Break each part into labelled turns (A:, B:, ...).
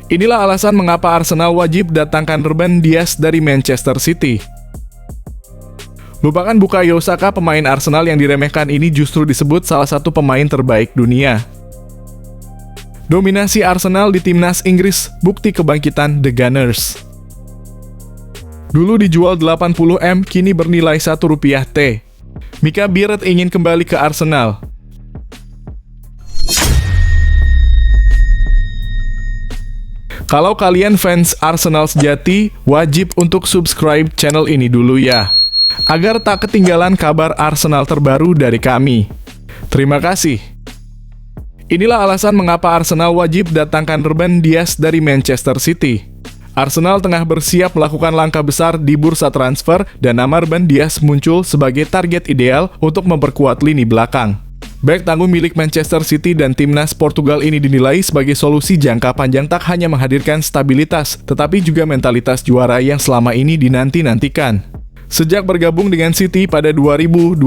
A: Inilah alasan mengapa Arsenal wajib datangkan Ruben Dias dari Manchester City. Lupakan Bukayo Saka, pemain Arsenal yang diremehkan ini justru disebut salah satu pemain terbaik dunia. Dominasi Arsenal di timnas Inggris, bukti kebangkitan The Gunners. Dulu dijual 80M, kini bernilai Rp1. Mika Biret ingin kembali ke Arsenal. Kalau kalian fans Arsenal sejati, wajib untuk subscribe channel ini dulu ya, agar tak ketinggalan kabar Arsenal terbaru dari kami. Terima kasih. Inilah alasan mengapa Arsenal wajib datangkan Ruben Dias dari Manchester City. Arsenal tengah bersiap melakukan langkah besar di bursa transfer dan nama Ruben Dias muncul sebagai target ideal untuk memperkuat lini belakang. Bek tangguh milik Manchester City dan timnas Portugal ini dinilai sebagai solusi jangka panjang, tak hanya menghadirkan stabilitas, tetapi juga mentalitas juara yang selama ini dinanti-nantikan. Sejak bergabung dengan City pada 2020,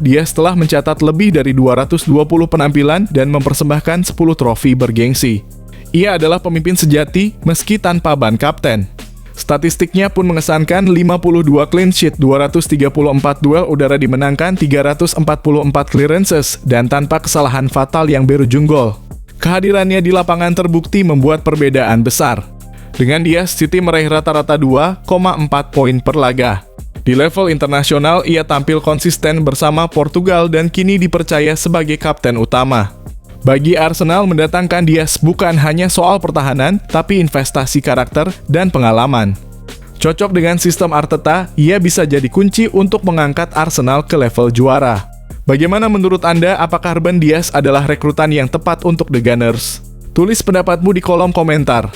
A: Dias telah mencatat lebih dari 220 penampilan dan mempersembahkan 10 trofi bergengsi. Ia adalah pemimpin sejati meski tanpa ban kapten. Statistiknya pun mengesankan: 52 clean sheet, 234 duel udara dimenangkan, 344 clearances, dan tanpa kesalahan fatal yang berujung gol. Kehadirannya di lapangan terbukti membuat perbedaan besar. Dengan Dias, City meraih rata-rata 2,4 poin per laga. Di level internasional, ia tampil konsisten bersama Portugal dan kini dipercaya sebagai kapten utama. Bagi Arsenal, mendatangkan Dias bukan hanya soal pertahanan, tapi investasi karakter dan pengalaman. Cocok dengan sistem Arteta, ia bisa jadi kunci untuk mengangkat Arsenal ke level juara. Bagaimana menurut Anda, apakah Ruben Dias adalah rekrutan yang tepat untuk The Gunners? Tulis pendapatmu di kolom komentar.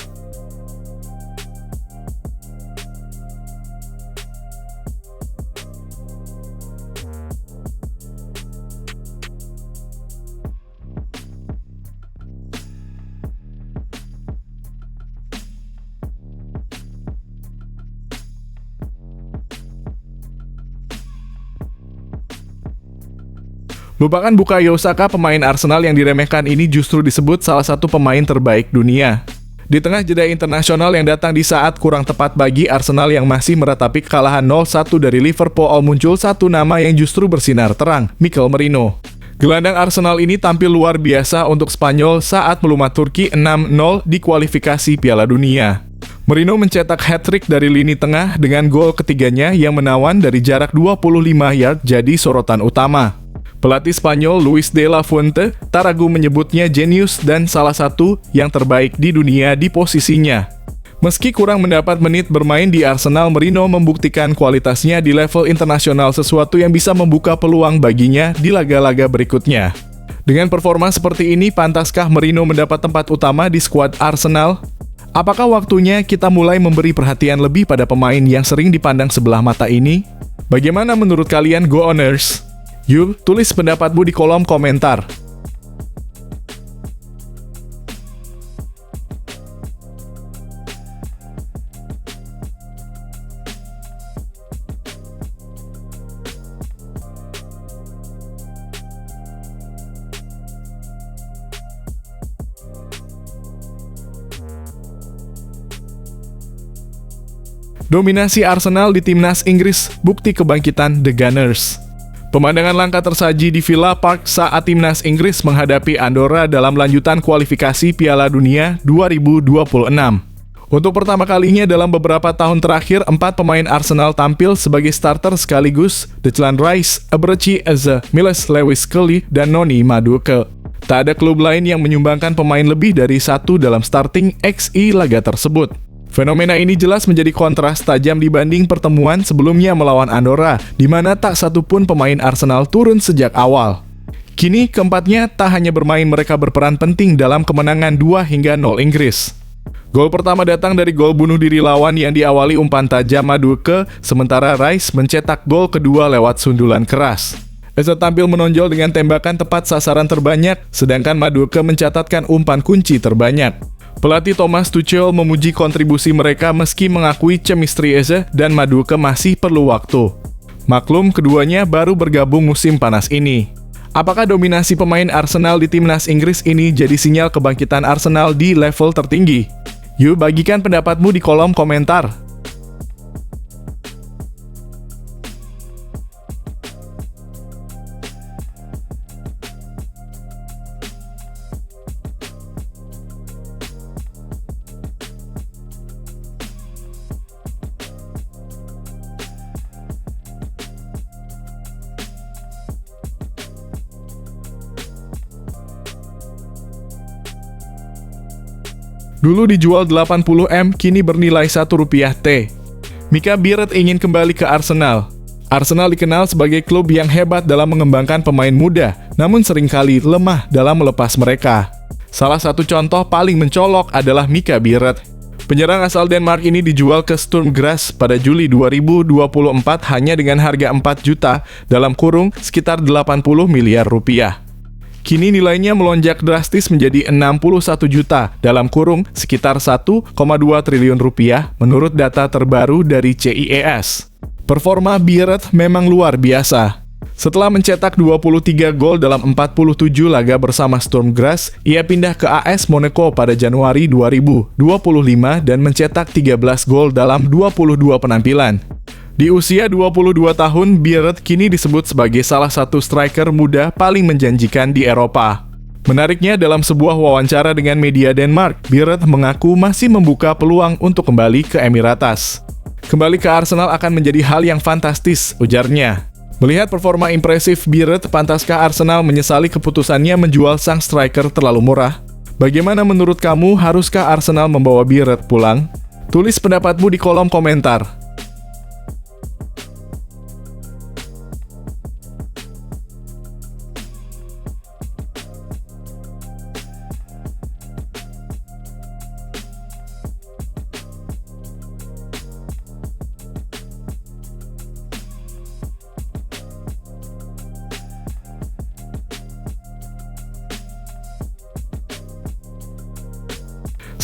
A: Lupakan Bukayo Saka, pemain Arsenal yang diremehkan ini justru disebut salah satu pemain terbaik dunia. Di tengah jeda internasional yang datang di saat kurang tepat bagi Arsenal yang masih meratapi kekalahan 0-1 dari Liverpool, muncul satu nama yang justru bersinar terang, Mikel Merino. Gelandang Arsenal ini tampil luar biasa untuk Spanyol saat melumat Turki 6-0 di kualifikasi Piala Dunia. Merino mencetak hat-trick dari lini tengah dengan gol ketiganya yang menawan dari jarak 25 yard jadi sorotan utama. Pelatih Spanyol Luis de la Fuente tak ragu menyebutnya jenius dan salah satu yang terbaik di dunia di posisinya. Meski kurang mendapat menit bermain di Arsenal, Merino membuktikan kualitasnya di level internasional, sesuatu yang bisa membuka peluang baginya di laga-laga berikutnya. Dengan performa seperti ini, pantaskah Merino mendapat tempat utama di skuad Arsenal? Apakah waktunya kita mulai memberi perhatian lebih pada pemain yang sering dipandang sebelah mata ini? Bagaimana menurut kalian, Go Owners? Yuk, tulis pendapatmu di kolom komentar. Dominasi Arsenal di timnas Inggris, bukti kebangkitan The Gunners. Pemandangan langka tersaji di Villa Park saat timnas Inggris menghadapi Andorra dalam lanjutan kualifikasi Piala Dunia 2026. Untuk pertama kalinya dalam beberapa tahun terakhir, 4 pemain Arsenal tampil sebagai starter sekaligus: Declan Rice, Eberechi Eze, Miles Lewis-Kelly, dan Noni Madueke. Tak ada klub lain yang menyumbangkan pemain lebih dari 1 dalam starting XI laga tersebut. Fenomena ini jelas menjadi kontras tajam dibanding pertemuan sebelumnya melawan Andorra, di mana tak satu pun pemain Arsenal turun sejak awal. Kini keempatnya tak hanya bermain, mereka berperan penting dalam kemenangan 2-0 Inggris. Gol pertama datang dari gol bunuh diri lawan yang diawali umpan tajam Madueke, sementara Rice mencetak gol kedua lewat sundulan keras. Eze tampil menonjol dengan tembakan tepat sasaran terbanyak, sedangkan Madueke mencatatkan umpan kunci terbanyak. Pelatih Thomas Tuchel memuji kontribusi mereka meski mengakui chemistry Eze dan Madueke masih perlu waktu. Maklum, keduanya baru bergabung musim panas ini. Apakah dominasi pemain Arsenal di timnas Inggris ini jadi sinyal kebangkitan Arsenal di level tertinggi? Yuk bagikan pendapatmu di kolom komentar. Dulu dijual 80M, kini bernilai Rp1 T. Mika Biereth ingin kembali ke Arsenal. Arsenal dikenal sebagai klub yang hebat dalam mengembangkan pemain muda, namun seringkali lemah dalam melepas mereka. Salah satu contoh paling mencolok adalah Mika Biereth. Penyerang asal Denmark ini dijual ke Sturm Graz pada Juli 2024 hanya dengan harga 4 juta sekitar 80 miliar rupiah. Kini nilainya melonjak drastis menjadi 61 juta sekitar 1,2 triliun rupiah menurut data terbaru dari CIES. Performa Biereth memang luar biasa. Setelah mencetak 23 gol dalam 47 laga bersama Sturm Graz, ia pindah ke AS Monaco pada Januari 2025 dan mencetak 13 gol dalam 22 penampilan. Di usia 22 tahun, Biereth kini disebut sebagai salah satu striker muda paling menjanjikan di Eropa. Menariknya, dalam sebuah wawancara dengan media Denmark, Biereth mengaku masih membuka peluang untuk kembali ke Emirates. Kembali ke Arsenal akan menjadi hal yang fantastis, ujarnya. Melihat performa impresif Biereth, pantaskah Arsenal menyesali keputusannya menjual sang striker terlalu murah? Bagaimana menurut kamu, haruskah Arsenal membawa Biereth pulang? Tulis pendapatmu di kolom komentar.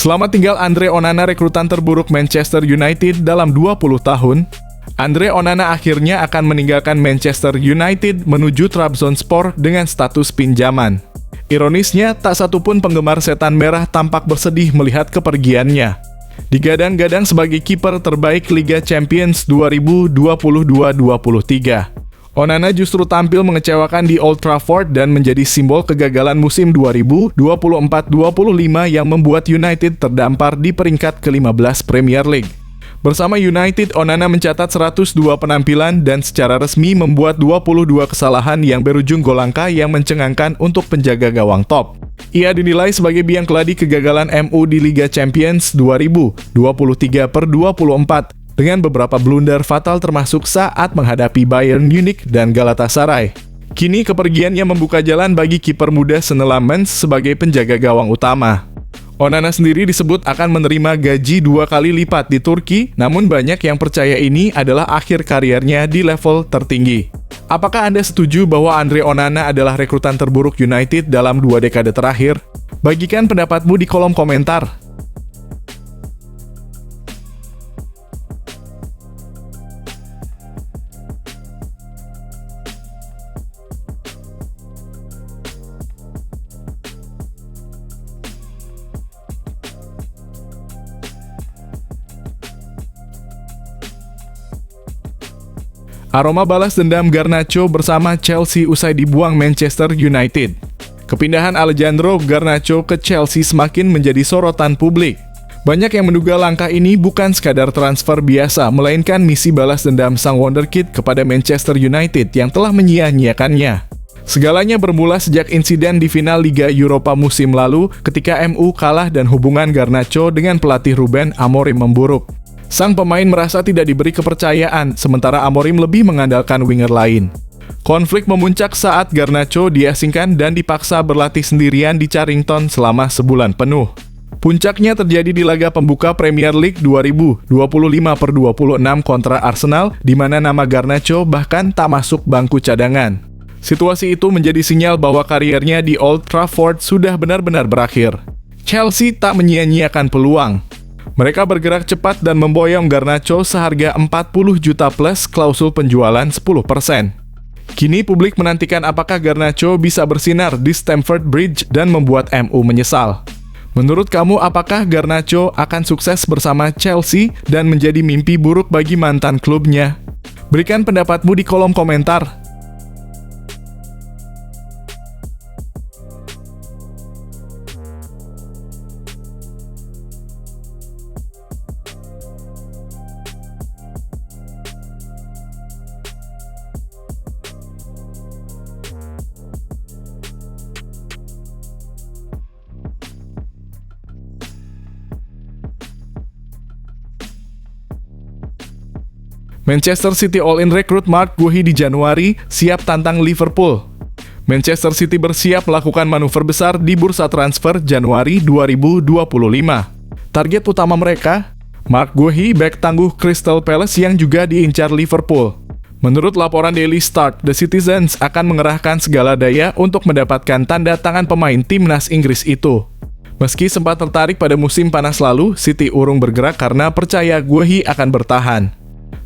A: Selamat tinggal Andre Onana, rekrutan terburuk Manchester United dalam 20 tahun. Andre Onana akhirnya akan meninggalkan Manchester United menuju Trabzonspor dengan status pinjaman. Ironisnya, tak satupun penggemar setan merah tampak bersedih melihat kepergiannya. Digadang-gadang sebagai kiper terbaik Liga Champions 2022-23. Onana justru tampil mengecewakan di Old Trafford dan menjadi simbol kegagalan musim 2024-25 yang membuat United terdampar di peringkat ke-15 Premier League. Bersama United, Onana mencatat 102 penampilan dan secara resmi membuat 22 kesalahan yang berujung gol angka yang mencengangkan untuk penjaga gawang top. Ia dinilai sebagai biang keladi kegagalan MU di Liga Champions 2023/24. Dengan beberapa blunder fatal termasuk saat menghadapi Bayern Munich dan Galatasaray. Kini kepergiannya membuka jalan bagi kiper muda Senelammens sebagai penjaga gawang utama. Onana sendiri disebut akan menerima gaji 2 kali lipat di Turki, namun banyak yang percaya ini adalah akhir karirnya di level tertinggi. Apakah Anda setuju bahwa Andre Onana adalah rekrutan terburuk United dalam 2 dekade terakhir? Bagikan pendapatmu di kolom komentar. Aroma balas dendam Garnacho bersama Chelsea usai dibuang Manchester United. Kepindahan Alejandro Garnacho ke Chelsea semakin menjadi sorotan publik. Banyak yang menduga langkah ini bukan sekadar transfer biasa, melainkan misi balas dendam sang wonderkid kepada Manchester United yang telah menyia-nyiakannya. Segalanya bermula sejak insiden di final Liga Eropa musim lalu ketika MU kalah dan hubungan Garnacho dengan pelatih Ruben Amorim memburuk. Sang pemain merasa tidak diberi kepercayaan, sementara Amorim lebih mengandalkan winger lain. Konflik memuncak saat Garnacho diasingkan dan dipaksa berlatih sendirian di Carrington selama sebulan penuh. Puncaknya terjadi di laga pembuka Premier League 2025/26 kontra Arsenal, di mana nama Garnacho bahkan tak masuk bangku cadangan. Situasi itu menjadi sinyal bahwa kariernya di Old Trafford sudah benar-benar berakhir. Chelsea tak menyia-nyiakan peluang. Mereka bergerak cepat dan memboyong Garnacho seharga 40 juta plus klausul penjualan 10%. Kini publik menantikan apakah Garnacho bisa bersinar di Stamford Bridge dan membuat MU menyesal. Menurut kamu, apakah Garnacho akan sukses bersama Chelsea dan menjadi mimpi buruk bagi mantan klubnya? Berikan pendapatmu di kolom komentar. Manchester City all-in rekrut Marc Guehi di Januari, siap tantang Liverpool. Manchester City bersiap melakukan manuver besar di bursa transfer Januari 2025. Target utama mereka, Marc Guehi, bek tangguh Crystal Palace yang juga diincar Liverpool. Menurut laporan Daily Start, The Citizens akan mengerahkan segala daya untuk mendapatkan tanda tangan pemain timnas Inggris itu. Meski sempat tertarik pada musim panas lalu, City urung bergerak karena percaya Guehi akan bertahan.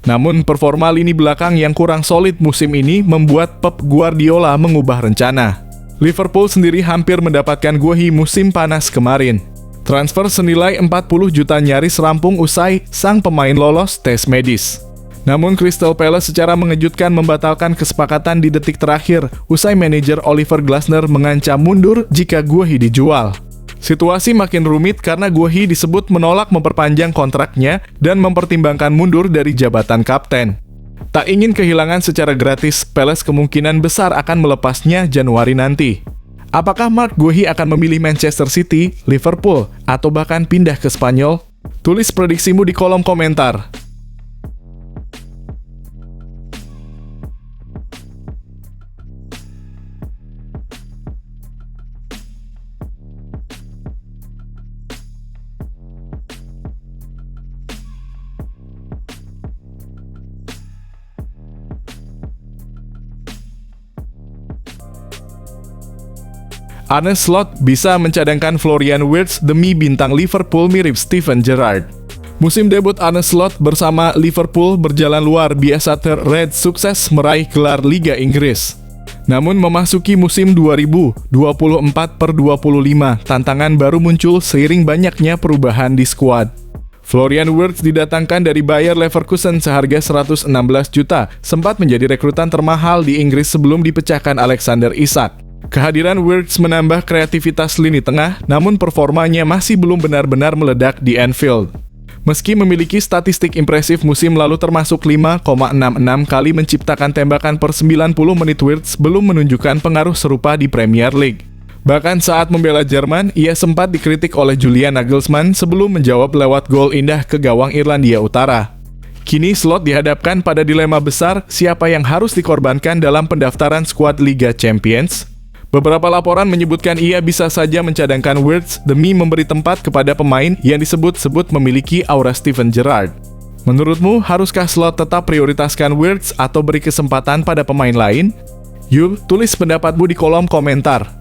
A: Namun, performa lini belakang yang kurang solid musim ini membuat Pep Guardiola mengubah rencana. Liverpool sendiri hampir mendapatkan Guehi musim panas kemarin. Transfer senilai 40 juta nyaris rampung usai sang pemain lolos tes medis. Namun, Crystal Palace secara mengejutkan membatalkan kesepakatan di detik terakhir usai manajer Oliver Glasner mengancam mundur jika Guehi dijual. Situasi makin rumit karena Guehi disebut menolak memperpanjang kontraknya dan mempertimbangkan mundur dari jabatan kapten. Tak ingin kehilangan secara gratis, Palace kemungkinan besar akan melepasnya Januari nanti. Apakah Marc Guehi akan memilih Manchester City, Liverpool, atau bahkan pindah ke Spanyol? Tulis prediksimu di kolom komentar. Arne Slot bisa mencadangkan Florian Wirtz demi bintang Liverpool mirip Steven Gerrard. Musim debut Arne Slot bersama Liverpool berjalan luar biasa. Reds sukses meraih gelar Liga Inggris. Namun memasuki musim 2024/25, tantangan baru muncul seiring banyaknya perubahan di skuad. Florian Wirtz didatangkan dari Bayer Leverkusen seharga 116 juta, sempat menjadi rekrutan termahal di Inggris sebelum dipecahkan Alexander Isak. Kehadiran Wirtz menambah kreativitas lini tengah, namun performanya masih belum benar-benar meledak di Anfield. Meski memiliki statistik impresif musim lalu termasuk 5,66 kali menciptakan tembakan per 90 menit, Wirtz belum menunjukkan pengaruh serupa di Premier League. Bahkan saat membela Jerman, ia sempat dikritik oleh Julian Nagelsmann sebelum menjawab lewat gol indah ke gawang Irlandia Utara. Kini Slot dihadapkan pada dilema besar, siapa yang harus dikorbankan dalam pendaftaran skuad Liga Champions? Beberapa laporan menyebutkan ia bisa saja mencadangkan Wirtz demi memberi tempat kepada pemain yang disebut-sebut memiliki aura Steven Gerrard. Menurutmu, haruskah Slot tetap prioritaskan Wirtz atau beri kesempatan pada pemain lain? Yuk, tulis pendapatmu di kolom komentar.